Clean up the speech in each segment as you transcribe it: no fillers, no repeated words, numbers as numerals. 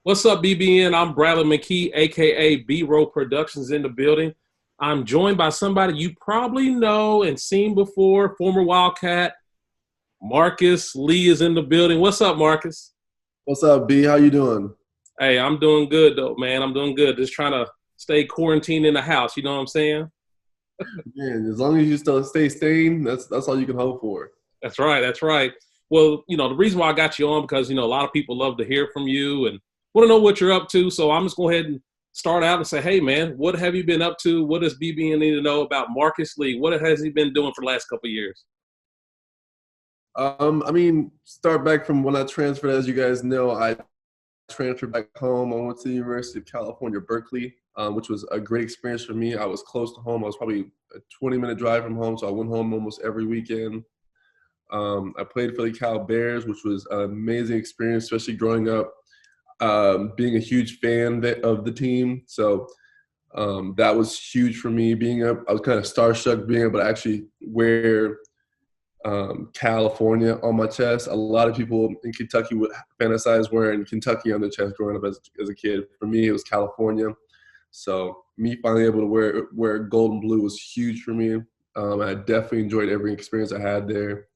What's up, BBN? I'm Bradley McKee, a.k.a. B-Roll Productions in the building. I'm joined by somebody you probably know and seen before, former Wildcat. Marcus Lee is in the building. What's up, Marcus? What's up, B? How you doing? Hey, I'm doing good, though, man. I'm doing good. Just trying to stay quarantined in the house. You know what I'm saying? Man, as long as you still stay sane, that's all you can hope for. That's right. That's right. Well, the reason why I got you on because, a lot of people love to hear from you and want to know what you're up to. So I'm just going ahead and start out and say, hey, man, what have you been up to? What does BBN need to know about Marcus Lee? What has he been doing for the last couple of years? Start back from when I transferred. As you guys know, I transferred back home. I went to the University of California, Berkeley, which was a great experience for me. I was close to home. I was probably a 20-minute drive from home, so I went home almost every weekend. I played for the Cal Bears, which was an amazing experience, especially growing up, being a huge fan of the team. So that was huge for me. I was kind of starstruck being able to actually wear California on my chest. A lot of people in Kentucky would fantasize wearing Kentucky on their chest growing up as a kid. For me, it was California. So me finally able to wear gold and blue was huge for me. I definitely enjoyed every experience I had there.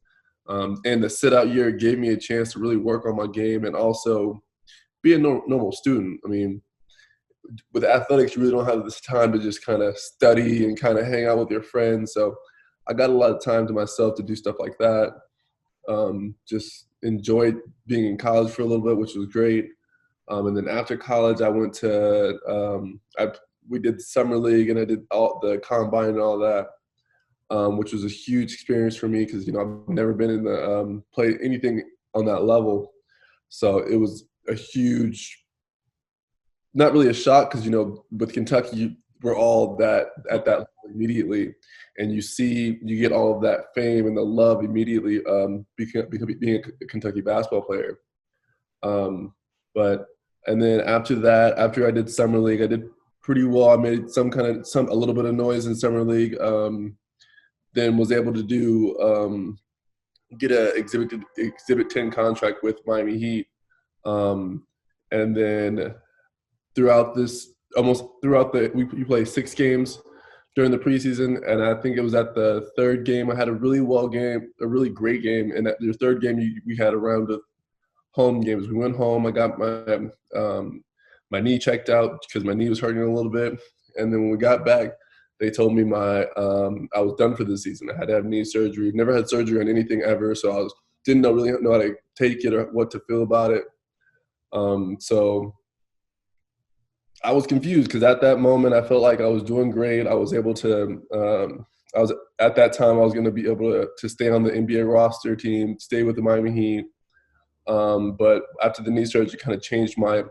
And the sit-out year gave me a chance to really work on my game and also be a normal student. I mean, with athletics, you really don't have this time to just kind of study and kind of hang out with your friends. So I got a lot of time to myself to do stuff like that. Just enjoyed being in college for a little bit, which was great. And then after college, I went to we did summer league and I did all the combine and all that, which was a huge experience for me because I've never been in the play anything on that level. So it was a huge, not really a shock because with Kentucky we're all that at that level immediately, and you get all of that fame and the love immediately being a Kentucky basketball player. And then after that, after I did summer league, I did pretty well. I made a little bit of noise in summer league. Then was able to get a Exhibit 10 contract with Miami Heat. And then we played 6 games during the preseason, and I think it was at the third game I had a really great game, and at the third game we had a round of home games. We went home. I got my knee checked out because my knee was hurting a little bit, and then when we got back, they told me I was done for the season. I had to have knee surgery. Never had surgery on anything ever, so didn't really know how to take it or what to feel about it. So I was confused because at that moment I felt like I was doing great. I was able to at that time I was going to be able to stay on the NBA roster team, stay with the Miami Heat. But after the knee surgery, kind of changed my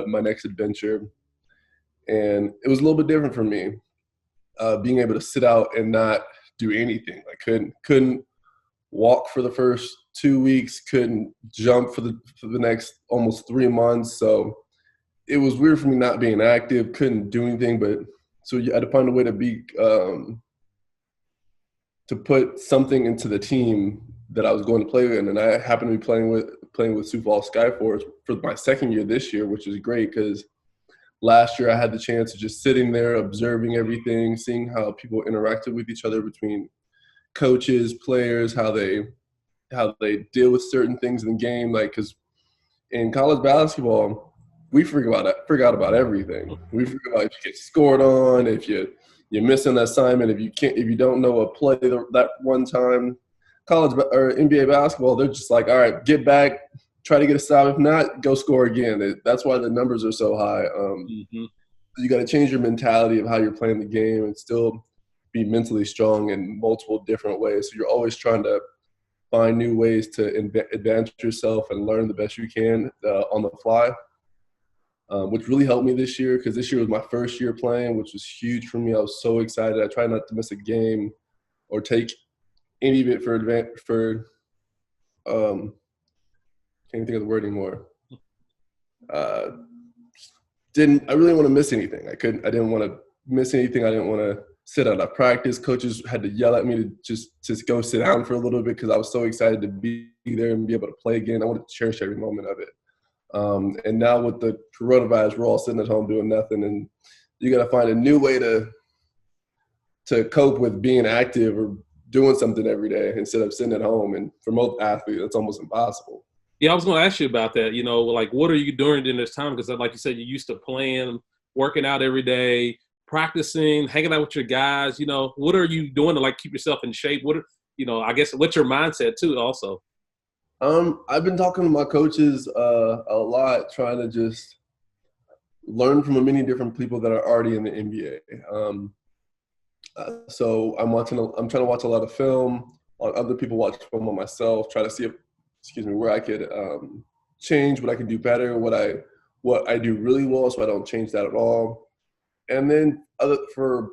next adventure, and it was a little bit different for me. Being able to sit out and not do anything. I couldn't walk for the first 2 weeks, couldn't jump for the next almost 3 months. So it was weird for me not being active, couldn't do anything. But so you had to find a way to put something into the team that I was going to play with. And I happened to be playing with Sioux Falls Skyforce for my second year this year, which is great because last year I had the chance of just sitting there, observing everything, seeing how people interacted with each other between coaches, players, how they deal with certain things in the game. Like, because in college basketball, we forgot about everything. We forget about if you get scored on, if you're missing an assignment, if you don't know a play that one time. College or NBA basketball, they're just like, all right, get back, try to get a stop. If not, go score again. That's why the numbers are so high. You got to change your mentality of how you're playing the game and still be mentally strong in multiple different ways. So you're always trying to find new ways to advance yourself and learn the best you can on the fly, which really helped me this year because this year was my first year playing, which was huge for me. I was so excited. I tried not to miss a game or take any of it can't think of the word anymore. I really want to miss anything. I didn't want to miss anything. I didn't want to sit out of practice. Coaches had to yell at me to just go sit down for a little bit because I was so excited to be there and be able to play again. I wanted to cherish every moment of it. And now with the coronavirus, we're all sitting at home doing nothing, and you got to find a new way to cope with being active or doing something every day instead of sitting at home. And for most athletes, it's almost impossible. Yeah, I was going to ask you about that. Like what are you doing during this time? Because like you said, you used to playing, working out every day, practicing, hanging out with your guys. What are you doing to like keep yourself in shape? I guess what's your mindset too also? I've been talking to my coaches a lot, trying to just learn from many different people that are already in the NBA. So I'm trying to watch a lot of film on other people, watch film on myself, try to see where I could change, what I can do better, what I do really well, so I don't change that at all. And then for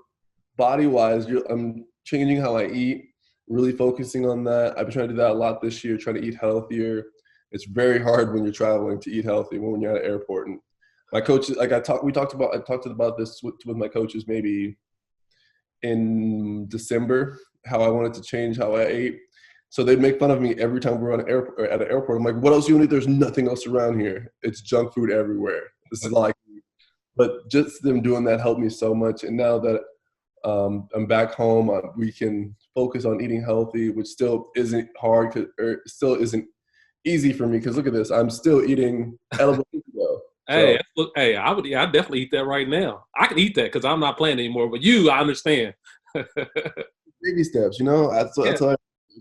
body wise, I'm changing how I eat, really focusing on that. I've been trying to do that a lot this year, trying to eat healthier. It's very hard when you're traveling to eat healthy when you're at an airport. And my coaches, like I talked about this with my coaches maybe in December, how I wanted to change how I ate. So they make fun of me every time we're at an airport. I'm like, what else you want to eat? There's nothing else around here. It's junk food everywhere. This is like, but just them doing that helped me so much. And now that I'm back home, we can focus on eating healthy, which still isn't hard, or still isn't easy for me. Because look at this, I'm still eating edible dough. Hey, hey, I definitely eat that right now. I can eat that because I'm not playing anymore. But I understand. Baby steps, that's why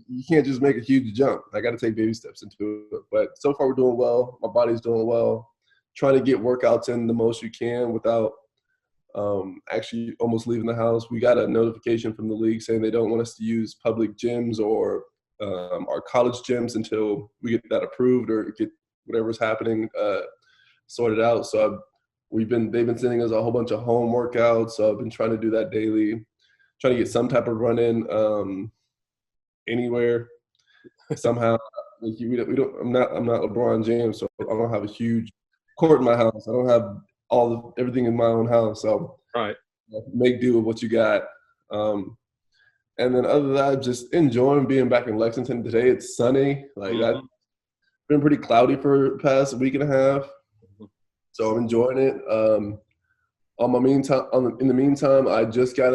you can't just make a huge jump. I got to take baby steps into it. But so far, we're doing well. My body's doing well. Trying to get workouts in the most you can without actually almost leaving the house. We got a notification from the league saying they don't want us to use public gyms or our college gyms until we get that approved or get whatever's happening sorted out. So they've been sending us a whole bunch of home workouts. So I've been trying to do that daily, trying to get some type of run in anywhere somehow. Like I'm not LeBron James, so I don't have a huge court in my house. I don't have everything in my own house. So right, make do with what you got. And then other than that, just enjoying being back in Lexington today. It's sunny. That's been pretty cloudy for the past week and a half. So I'm enjoying it. In the meantime, I just got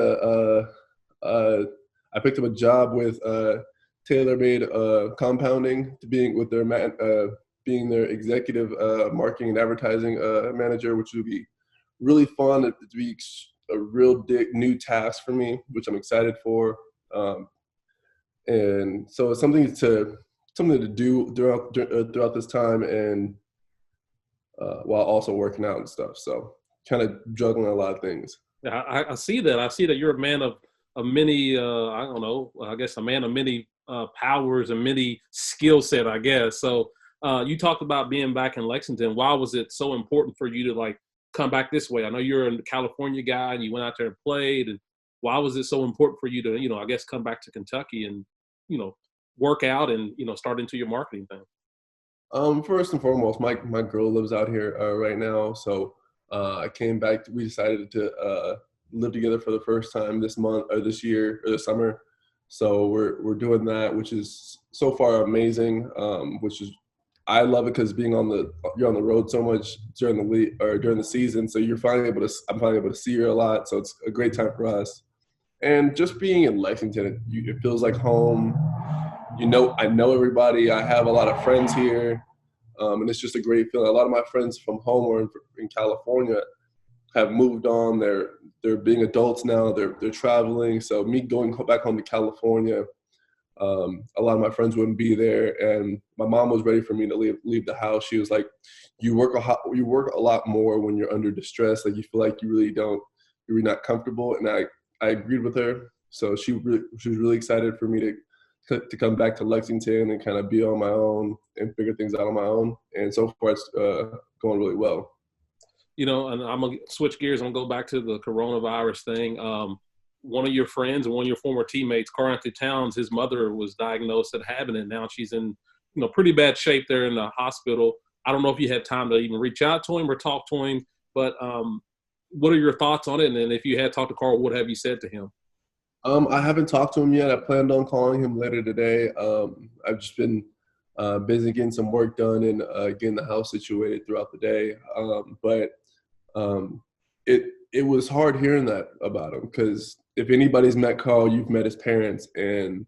I picked up a job with TaylorMade Compounding to being their executive marketing and advertising manager, which will be really fun. To be a real new task for me, which I'm excited for. And so it's something to do throughout this time, and while also working out and stuff. So kind of juggling a lot of things. Yeah, I see that. I see that you're a man of many. I don't know. I guess a man of many powers and many skill set. I guess. So you talked about being back in Lexington. Why was it so important for you to like come back this way? I know you're a California guy and you went out there and played. And why was it so important for you to, I guess, come back to Kentucky and, work out and, start into your marketing thing? First and foremost, my girl lives out here right now. So I came back. We decided to live together for the first time this year or this summer. So we're doing that, which is so far amazing. I love it because you're on the road so much during the season. So I'm finally able to see her a lot. So it's a great time for us. And just being in Lexington, it feels like home. I know everybody. I have a lot of friends here, and it's just a great feeling. A lot of my friends from home or in California have moved on. They're being adults now. They're traveling. So me going back home to California, a lot of my friends wouldn't be there, and my mom was ready for me to leave the house. She was like, "You work a lot more when you're under distress. Like you feel like you're really not comfortable." And I agreed with her. So she was really excited for me to come back to Lexington and kind of be on my own and figure things out on my own. And so far, it's going really well. And I'm going to switch gears. I'm going to go back to the coronavirus thing. One of your friends and one of your former teammates, Karl Anthony Towns, his mother was diagnosed at having it. Now she's in, pretty bad shape there in the hospital. I don't know if you had time to even reach out to him or talk to him, but what are your thoughts on it? And then if you had talked to Karl, what have you said to him? I haven't talked to him yet. I planned on calling him later today. I've just been busy getting some work done and getting the house situated throughout the day. But it was hard hearing that about him, because if anybody's met Karl, you've met his parents, and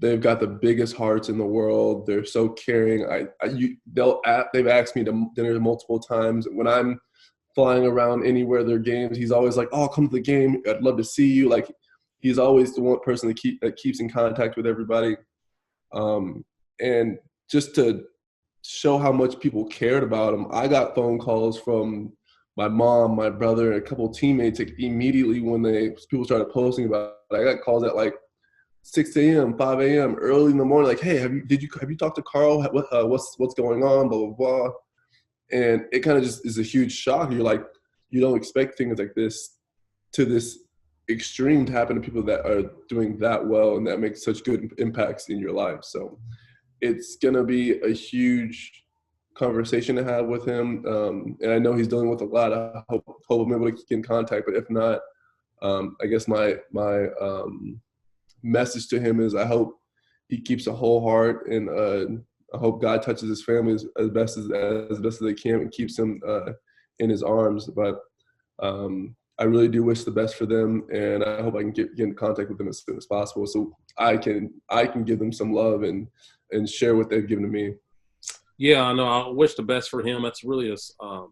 they've got the biggest hearts in the world. They're so caring. They've asked me to dinner multiple times. When I'm flying around anywhere their games, he's always like, "Oh, come to the game. I'd love to see you." Like, he's always the one person that keeps in contact with everybody. And just to show how much people cared about him, I got phone calls from my mom, my brother, and a couple of teammates immediately when people started posting about it. I got calls at like 6 a.m., 5 a.m., early in the morning, like, "Hey, have you talked to Karl? What's going on? Blah blah blah." And it kind of just is a huge shock. You're like, you don't expect things like this to this extreme to happen to people that are doing that well and that make such good impacts in your life. So it's gonna be a huge conversation to have with him, and I know he's dealing with a lot. I hope I'm able to get in contact. But if not, I guess my message to him is I hope he keeps a whole heart, and I hope God touches his family as best as they can and keeps him in his arms. But I really do wish the best for them, and I hope I can get in contact with them as soon as possible, so I can give them some love and share what they've given to me. Yeah, I know. I wish the best for him. That's really a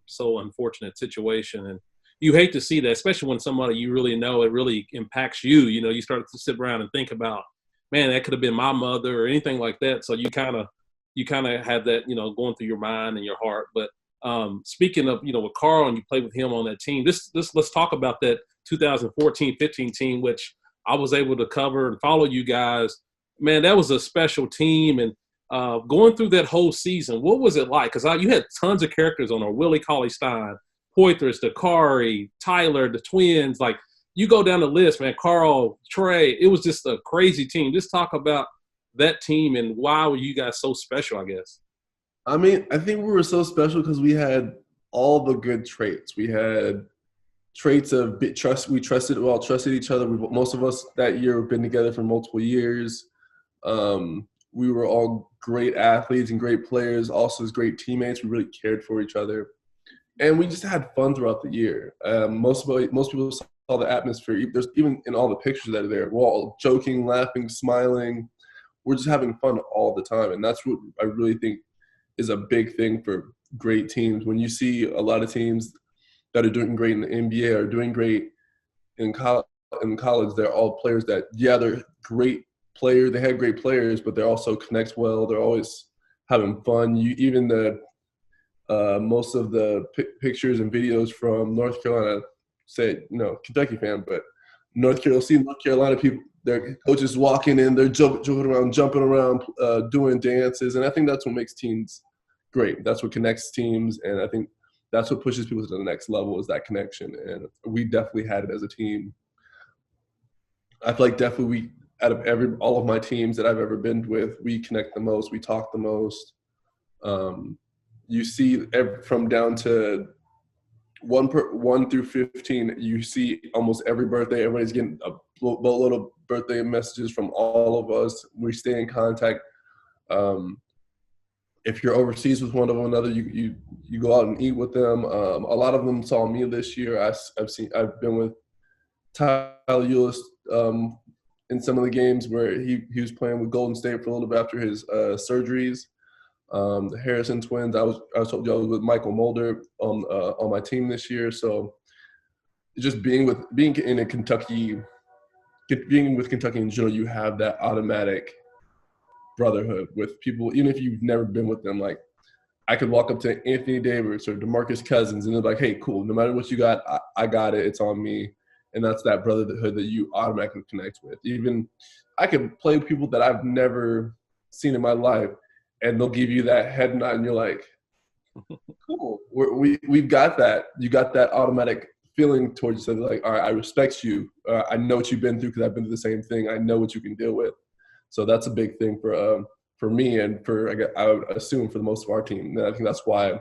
so unfortunate situation, and you hate to see that, especially when somebody you really know, it really impacts you. You know, you start to sit around and think about, man, that could have been my mother or anything like that. So you kind of have that, you know, going through your mind and your heart. But speaking of, you know, with Karl, and you played with him on that team, let's talk about that 2014-15 team, which I was able to cover and follow you guys. Man, that was a special team. And going through that whole season, what was it like? Because you had tons of characters on there: Willie Cauley-Stein, Poitras, Dakari, Tyler, the twins. Like, you go down the list, man. Karl, Trey. It was just a crazy team. Just talk about that team and why were you guys so special, I guess. I mean, I think we were so special because we had all the good traits. We had traits of trust. We trusted each other. Most of us that year have been together for multiple years. We were all great athletes and great players, also as great teammates. We really cared for each other, and we just had fun throughout the year. Most people saw the atmosphere. There's even in all the pictures that are there, we're all joking, laughing, smiling. We're just having fun all the time, and that's what I really think is a big thing for great teams. When you see a lot of teams that are doing great in the NBA or doing great in college, they're all players that, yeah, they're great players. They had great players, but they also connect well. They're always having fun. Most of the pictures and videos from North Carolina, say, you know, Kentucky fan, but North Carolina people, their coaches walking in, they're jumping around, doing dances, and I think that's what makes teams great. That's what connects teams, and I think that's what pushes people to the next level, is that connection. And we definitely had it as a team. I feel like definitely out of all of my teams that I've ever been with, we connect the most, we talk the most. You see from down to 1 through 15, you see almost every birthday. Everybody's getting a boatload of birthday messages from all of us. We stay in contact. If you're overseas with one of another, you go out and eat with them. A lot of them saw me this year. I've been with Tyler Eulis in some of the games where he was playing with Golden State for a little bit after his surgeries. The Harrison twins. I told you I was with Michael Mulder on my team this year. So just being with Kentucky in general, you have that automatic brotherhood with people, even if you've never been with them. Like, I could walk up to Anthony Davis or DeMarcus Cousins and they're like, "Hey, cool. No matter what you got, I got it. It's on me." And that's that brotherhood that you automatically connect with. Even I could play with people that I've never seen in my life, and they'll give you that head nod, and you're like, "Cool, we've got that." You got that automatic feeling towards each other, like, "All right, I respect you. I know what you've been through because I've been through the same thing. I know what you can deal with." So that's a big thing for me, and I would assume for the most of our team. And I think that's why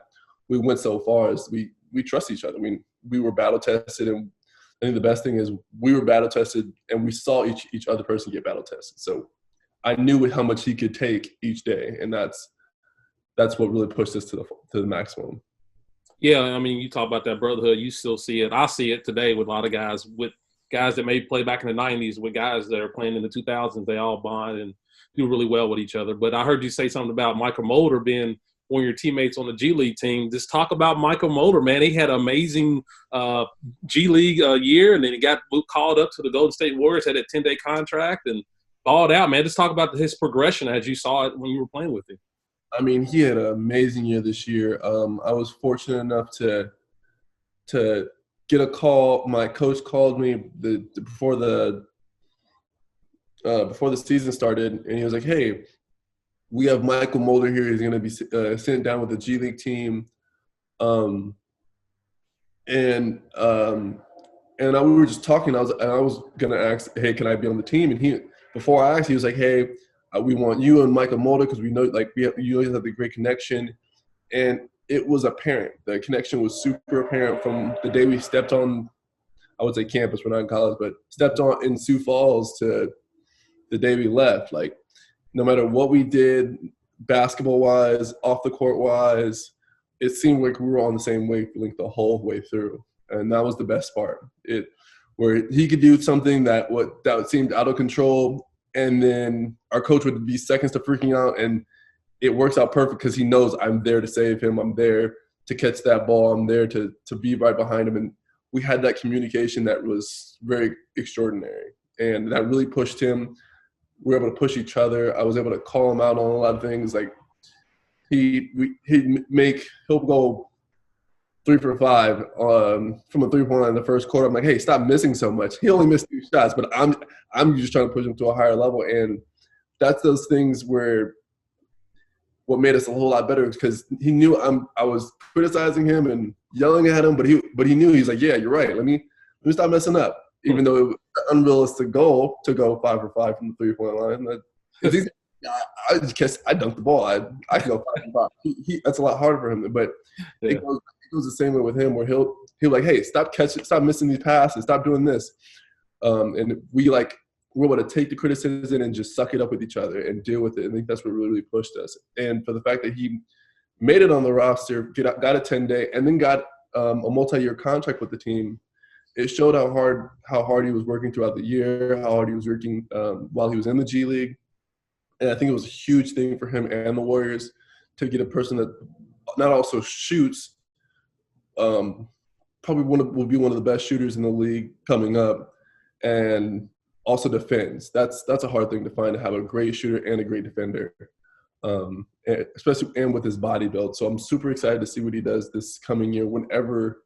we went so far, is we trust each other. I mean, we were battle tested, and I think the best thing is we were battle tested, and we saw each other person get battle tested. So I knew how much he could take each day, and that's that's what really pushed us to the maximum. Yeah, I mean, you talk about that brotherhood. You still see it. I see it today with a lot of guys, with guys that maybe played back in the '90s, with guys that are playing in the 2000s. They all bond and do really well with each other. But I heard you say something about Michael Mulder being one of your teammates on the G League team. Just talk about Michael Mulder, man. He had an amazing G League year, and then he got called up to the Golden State Warriors, had a 10-day contract, and balled out, man. Just talk about his progression as you saw it when you were playing with him. I mean, he had an amazing year this year. I was fortunate enough to get a call. My coach called me before the season started, and he was like, "Hey, we have Michael Mulder here. He's going to be sitting down with the G League team." We were just talking. I was going to ask, "Hey, can I be on the team?" And before I asked, he was like, "Hey, we want you and Michael Mulder because we know you always have the great connection." And it was apparent. The connection was super apparent from the day we stepped on, I would say campus, we're not in college, but stepped on in Sioux Falls to the day we left. Like, no matter what we did, basketball-wise, off the court-wise, it seemed like we were on the same wavelength the whole way through. And that was the best part. Where he could do something that seemed out of control, and then our coach would be seconds to freaking out, and it works out perfect because he knows I'm there to save him. I'm there to catch that ball. I'm there to be right behind him. And we had that communication that was very extraordinary, and that really pushed him. We were able to push each other. I was able to call him out on a lot of things. Like he'll go 3 for 5 from a 3-point line in the first quarter. I'm like, "Hey, stop missing so much." He only missed 2 shots, but I'm just trying to push him to a higher level. And that's those things where what made us a whole lot better, because he knew I was criticizing him and yelling at him, but he knew. He's like, "Yeah, you're right. Let me stop messing up." Even though it was an unrealistic goal to go 5 for 5 from the 3-point line. I dunked the ball. I can go 5 for 5. That's a lot harder for him. But it goes the same way with him, where he'll like, "Hey, stop missing these passes, stop doing this." And we're able to take the criticism and just suck it up with each other and deal with it. I think that's what really, really pushed us. And for the fact that he made it on the roster, got a 10-day, and then got a multi-year contract with the team, it showed how hard he was working throughout the year, how hard he was working while he was in the G League. And I think it was a huge thing for him and the Warriors to get a person that not also shoots, probably will be one of the best shooters in the league coming up, and also defends. That's a hard thing to find, to have a great shooter and a great defender, especially with his body build. So I'm super excited to see what he does this coming year. Whenever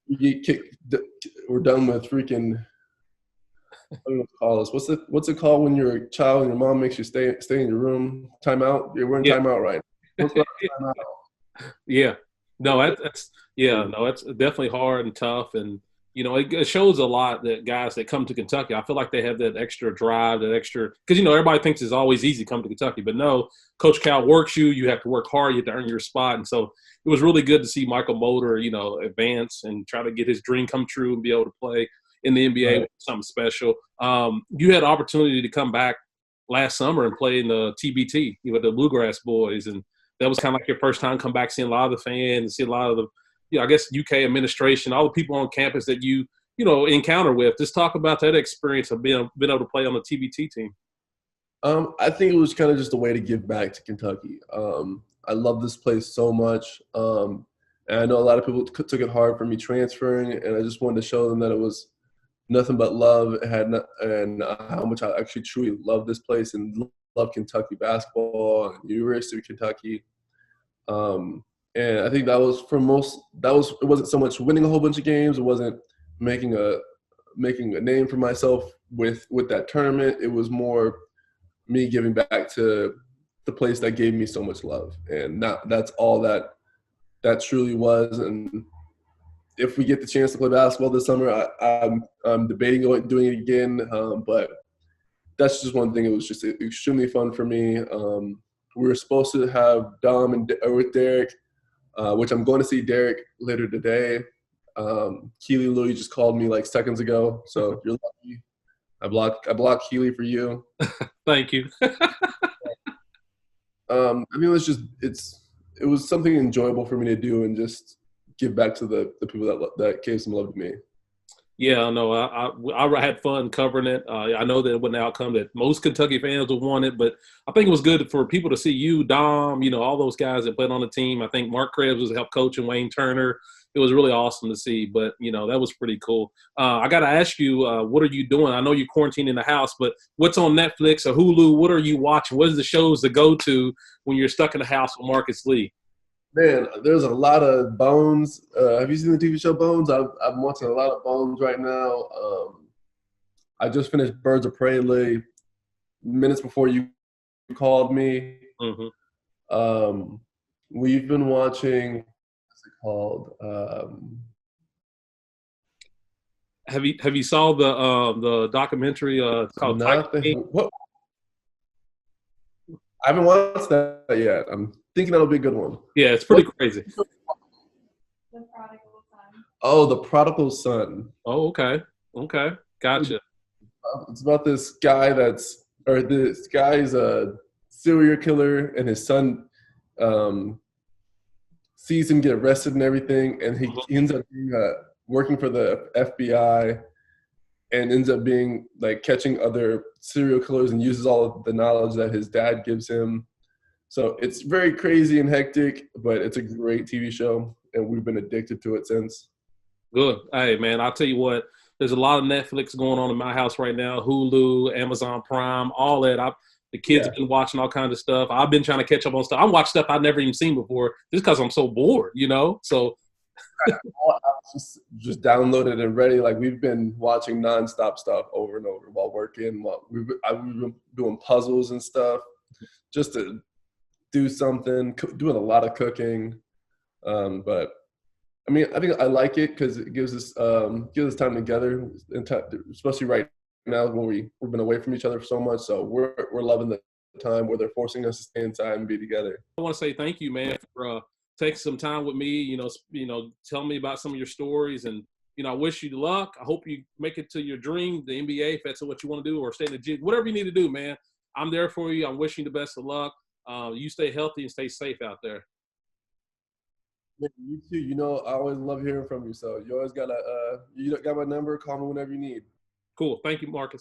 we get kicked, we're done with freaking. I don't know what to call this. What's it called when you're a child and your mom makes you stay in your room? Timeout. Yeah, we're in timeout right now. Timeout. Yeah. No, that's definitely hard and tough, and it shows a lot that guys that come to Kentucky, I feel like they have that extra drive, that extra, because everybody thinks it's always easy to come to Kentucky, but no, Coach Cal works you. You have to work hard. You have to earn your spot, and so it was really good to see Michael Mulder, advance and try to get his dream come true and be able to play in the NBA with something special. You had the opportunity to come back last summer and play in the TBT, the Bluegrass Boys, and that was kind of like your first time come back, seeing a lot of the fans, see a lot of the, I guess, UK administration, all the people on campus that you encounter with. Just talk about that experience of being able to play on the TBT team. I think it was kind of just a way to give back to Kentucky. I love this place so much, and I know a lot of people took it hard for me transferring, and I just wanted to show them that it was nothing but love. And how much I actually truly love this place and love Kentucky basketball and University of Kentucky. And I think that was it wasn't so much winning a whole bunch of games. It wasn't making a name for myself with that tournament. It was more me giving back to the place that gave me so much love. And that's all that truly was. And if we get the chance to play basketball this summer, I'm debating doing it again. But that's just one thing. It was just extremely fun for me. We were supposed to have Dom with Derek, which I'm going to see Derek later today. Keely literally just called me like seconds ago, so you're lucky. I blocked Keely for you. Thank you. I mean, it's it was something enjoyable for me to do and just give back to the people that gave some love to me. Yeah, no, I had fun covering it. I know that it wasn't the outcome that most Kentucky fans would want it, but I think it was good for people to see you, Dom, all those guys that played on the team. I think Mark Krebs was help coaching Wayne Turner. It was really awesome to see, but that was pretty cool. I got to ask you, what are you doing? I know you're quarantined in the house, but what's on Netflix or Hulu? What are you watching? What are the shows to go to when you're stuck in the house with Marcus Lee? Man, there's a lot of Bones. Have you seen the TV show Bones? I'm watching a lot of Bones right now. I just finished Birds of Prey minutes before you called me. Mm-hmm. We've been watching, what's it called? Have you saw the documentary? It's called Nothing. What? I haven't watched that yet. I'm thinking that'll be a good one. Yeah, it's pretty crazy. The Prodigal Son. Oh, The Prodigal Son. Oh, okay. Okay. Gotcha. It's about this guy's a serial killer, and his son sees him get arrested and everything, and he ends up being, working for the FBI, and ends up being like catching other serial killers and uses all of the knowledge that his dad gives him. So it's very crazy and hectic, but it's a great TV show, and we've been addicted to it since. Good. Hey, man, I'll tell you what, there's a lot of Netflix going on in my house right now, Hulu, Amazon Prime, all that. The kids have been watching all kinds of stuff. I've been trying to catch up on stuff. I watch stuff I've never even seen before just because I'm so bored, So just downloaded and ready. Like, we've been watching nonstop stuff over and over while working. We've been doing puzzles and stuff just to do something, doing a lot of cooking. But I mean, I think I like it because it gives us time together, especially right now when we've been away from each other for so much. So we're loving the time where they're forcing us to stay inside and be together. I want to say thank you, man, for taking some time with me. Tell me about some of your stories, and I wish you luck. I hope you make it to your dream, the NBA, if that's what you want to do, or stay in the gym, whatever you need to do, man. I'm there for you. I'm wishing you the best of luck. You stay healthy and stay safe out there. Yeah, you too. I always love hearing from you. So you always got my number. Call me whenever you need. Cool. Thank you, Marcus.